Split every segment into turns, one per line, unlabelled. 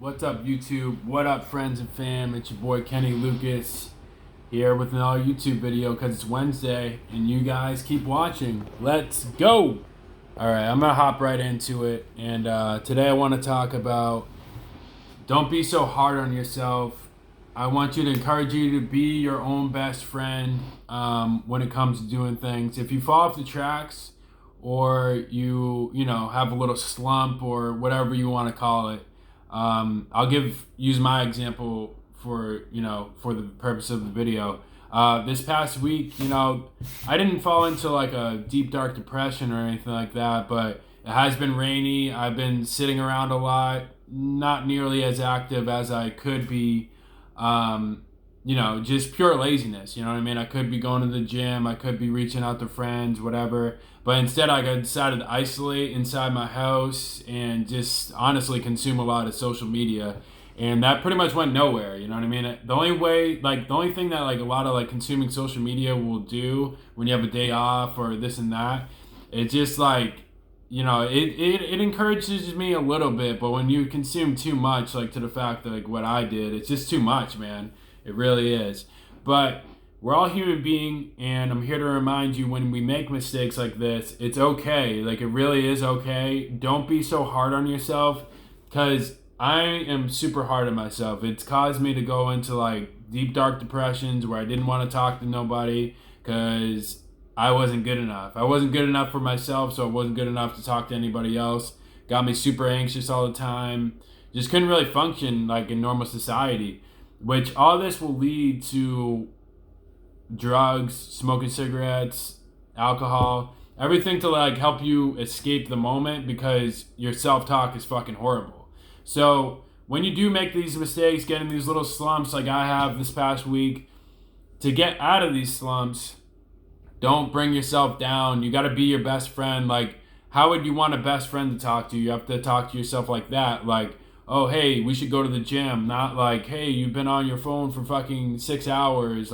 What's up, YouTube? What up, friends and fam? It's your boy Kenny Lucas here with another YouTube video because it's Wednesday and you guys keep watching. Let's go! Alright, I'm gonna hop right into it. And today I want to talk about don't be so hard on yourself. I want you to encourage you to be your own best friend when it comes to doing things. If you fall off the tracks or you have a little slump or whatever you want to call it, I'll use my example for the purpose of the video. This past week, I didn't fall into like a deep dark depression or anything like that, but it has been rainy. I've been sitting around a lot, not nearly as active as I could be. Just pure laziness. You know what I mean? I could be going to the gym. I could be reaching out to friends, whatever. But instead, I decided to isolate inside my house and just honestly consume a lot of social media. And that pretty much went nowhere. You know what I mean? The only thing that a lot of consuming social media will do when you have a day off or this and that, it's just it encourages me a little bit. But when you consume too much, to the fact that what I did, it's just too much, man. It really is. But we're all human beings, and I'm here to remind you when we make mistakes like this, it's okay. It really is okay. Don't be so hard on yourself, because I am super hard on myself. It's caused me to go into deep dark depressions where I didn't want to talk to nobody because I wasn't good enough. I wasn't good enough for myself, so I wasn't good enough to talk to anybody else. Got me super anxious all the time. Just couldn't really function in normal society. Which all this will lead to drugs, smoking cigarettes, alcohol, everything to help you escape the moment because your self-talk is fucking horrible. So when you do make these mistakes, get in these little slumps like I have this past week, to get out of these slumps, don't bring yourself down. You got to be your best friend. How would you want a best friend to talk to you? You have to talk to yourself like that. Oh, hey, we should go to the gym. Not hey, you've been on your phone for fucking 6 hours.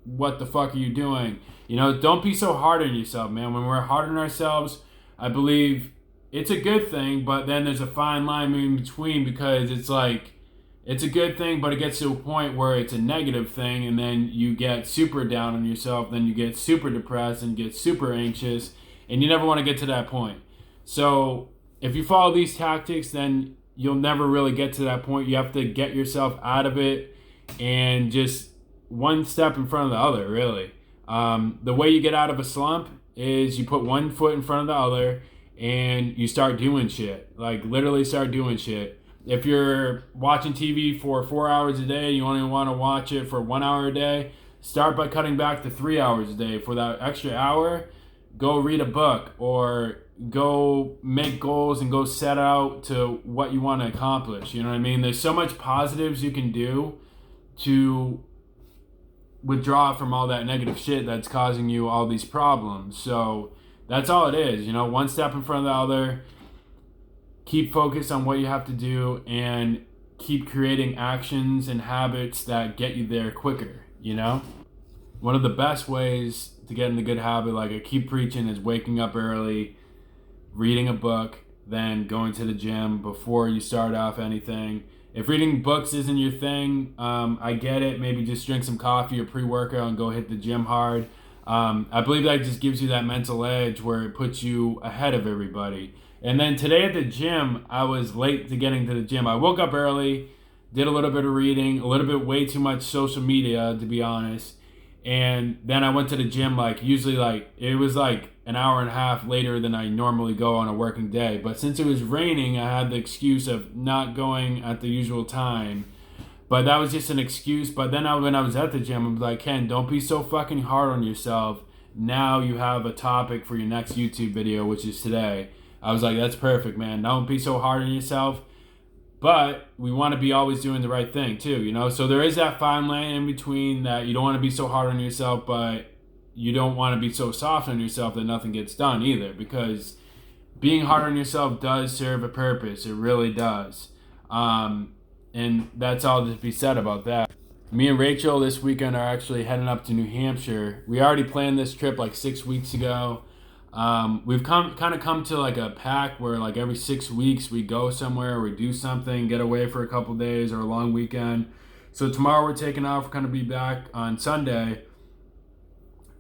What the fuck are you doing? Don't be so hard on yourself, man. When we're hard on ourselves, I believe it's a good thing, but then there's a fine line in between because it's a good thing, but it gets to a point where it's a negative thing, and then you get super down on yourself, then you get super depressed and get super anxious, and you never want to get to that point. So if you follow these tactics, then you'll never really get to that point. You have to get yourself out of it and just one step in front of the other, really. The way you get out of a slump is you put one foot in front of the other and you start doing shit. Literally start doing shit. If you're watching TV for 4 hours a day, you only want to watch it for 1 hour a day, start by cutting back to 3 hours a day. For that extra hour, go read a book or go make goals and go set out to what you want to accomplish. You know what I mean? There's so much positives you can do to withdraw from all that negative shit that's causing you all these problems. So that's all it is. One step in front of the other. Keep focused on what you have to do and keep creating actions and habits that get you there quicker. One of the best ways to get in a good habit, I keep preaching, is waking up early, reading a book, then going to the gym before you start off anything. If reading books isn't your thing, I get it. Maybe just drink some coffee or pre-workout and go hit the gym hard. I believe that just gives you that mental edge where it puts you ahead of everybody. And then today at the gym, I was late to getting to the gym. I woke up early, did a little bit of reading, a little bit way too much social media, to be honest. And then I went to the gym usually it was an hour and a half later than I normally go on a working day. But since it was raining, I had the excuse of not going at the usual time. But that was just an excuse. But then when I was at the gym, I was like, Ken, don't be so fucking hard on yourself. Now you have a topic for your next YouTube video, which is today. I was like, that's perfect, man. Don't be so hard on yourself. But we want to be always doing the right thing too, So there is that fine line in between that you don't want to be so hard on yourself, but you don't want to be so soft on yourself that nothing gets done either. Because being hard on yourself does serve a purpose. It really does. And that's all to be said about that. Me and Rachel this weekend are actually heading up to New Hampshire. We already planned this trip 6 weeks ago. We've kind of come to like a pack where like every 6 weeks we go somewhere, we do something, get away for a couple days or a long weekend. So tomorrow we're taking off. We're gonna be back on Sunday.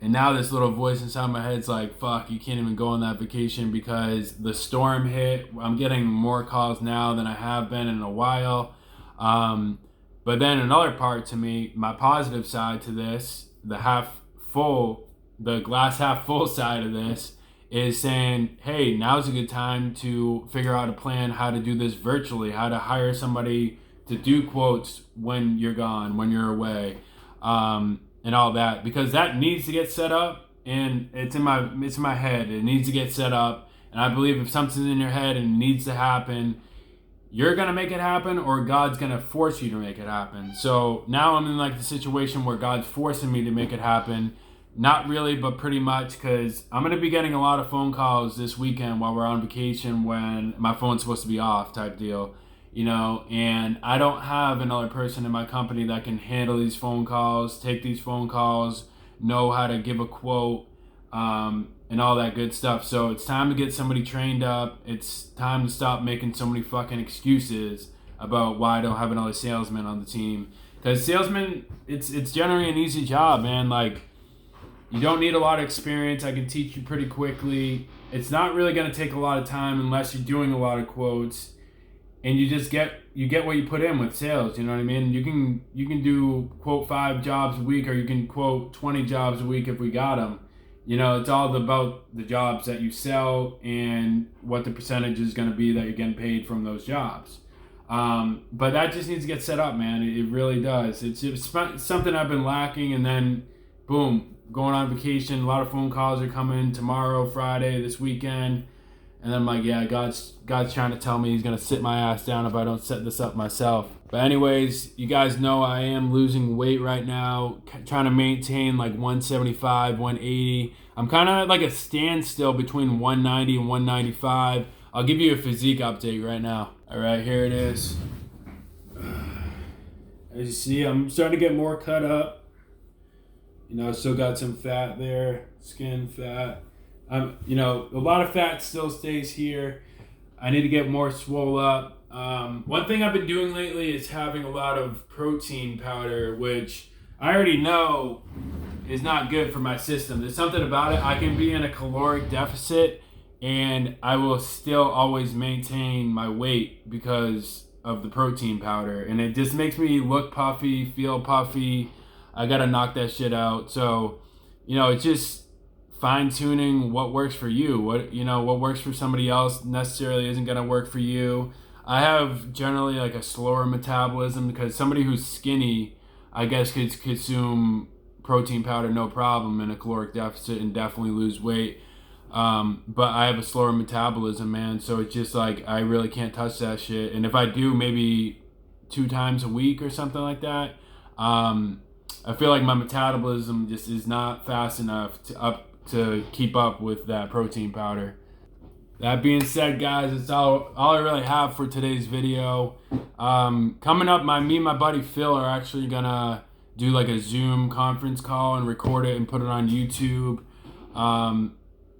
And now this little voice inside my head's like, fuck, you can't even go on that vacation because the storm hit. I'm getting more calls now than I have been in a while. But then another part to me, my positive side to this, the glass half full side of this, is saying, hey, now's a good time to figure out a plan how to do this virtually, how to hire somebody to do quotes when you're gone, when you're away. And all that, because that needs to get set up, and it's in my head. It needs to get set up, and I believe if something's in your head and it needs to happen, you're gonna make it happen, or God's gonna force you to make it happen. So now I'm in like the situation where God's forcing me to make it happen. Not really, but pretty much, because I'm gonna be getting a lot of phone calls this weekend while we're on vacation when my phone's supposed to be off, type deal. And I don't have another person in my company that can handle these phone calls, take these phone calls, know how to give a quote, and all that good stuff. So it's time to get somebody trained up. It's time to stop making so many fucking excuses about why I don't have another salesman on the team. Because salesman, it's generally an easy job, man. Like, you don't need a lot of experience. I can teach you pretty quickly. It's not really going to take a lot of time unless you're doing a lot of quotes. And you just get what you put in with sales, you know what I mean? You can do quote 5 jobs a week, or you can quote 20 jobs a week if we got them. It's all about the jobs that you sell and what the percentage is going to be that you're getting paid from those jobs. But that just needs to get set up, man. It really does. It's something I've been lacking, and then boom, going on vacation. A lot of phone calls are coming tomorrow, Friday, this weekend. And then I'm like, yeah, God's trying to tell me he's going to sit my ass down if I don't set this up myself. But anyways, you guys know I am losing weight right now, trying to maintain like 175, 180. I'm kind of like a standstill between 190 and 195. I'll give you a physique update right now. All right, here it is. As you see, I'm starting to get more cut up. Still got some fat there, skin fat. A lot of fat still stays here. I need to get more swole up. One thing I've been doing lately is having a lot of protein powder, which I already know is not good for my system. There's something about it. I can be in a caloric deficit and I will still always maintain my weight because of the protein powder. And it just makes me look puffy, feel puffy. I got to knock that shit out. So, it's just fine-tuning what works for you. What works for somebody else necessarily isn't going to work for you. I have generally like a slower metabolism because somebody who's skinny, I guess, could consume protein powder no problem in a caloric deficit and definitely lose weight. But I have a slower metabolism, man, so it's just like I really can't touch that shit. And if I do, maybe 2 times a week or something like that, I feel like my metabolism just is not fast enough to keep up with that protein powder. That being said, guys, it's all I really have for today's video. Coming up, me and my buddy Phil are actually gonna do like a Zoom conference call and record it and put it on YouTube.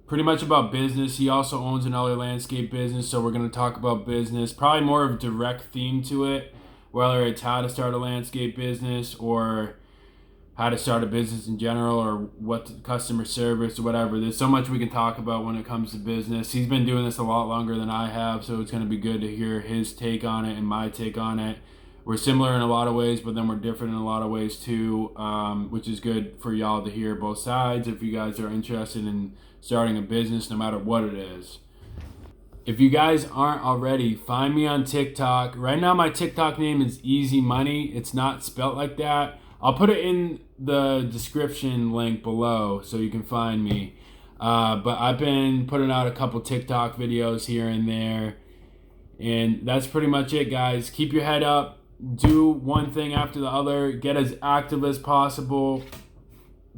Pretty much about business. He also owns another landscape business, so we're gonna talk about business. Probably more of a direct theme to it, whether it's how to start a landscape business or how to start a business in general, or what customer service or whatever. There's so much we can talk about when it comes to business. He's been doing this a lot longer than I have, so it's going to be good to hear his take on it and my take on it. We're similar in a lot of ways, but then we're different in a lot of ways too, which is good for y'all to hear both sides if you guys are interested in starting a business, no matter what it is. If you guys aren't already, find me on TikTok. Right now my TikTok name is Easy Money. It's not spelt like that. I'll put it in the description link below so you can find me. But I've been putting out a couple TikTok videos here and there. And that's pretty much it, guys. Keep your head up. Do one thing after the other. Get as active as possible.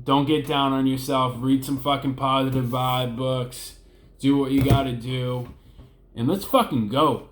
Don't get down on yourself. Read some fucking positive vibe books. Do what you gotta do. And let's fucking go.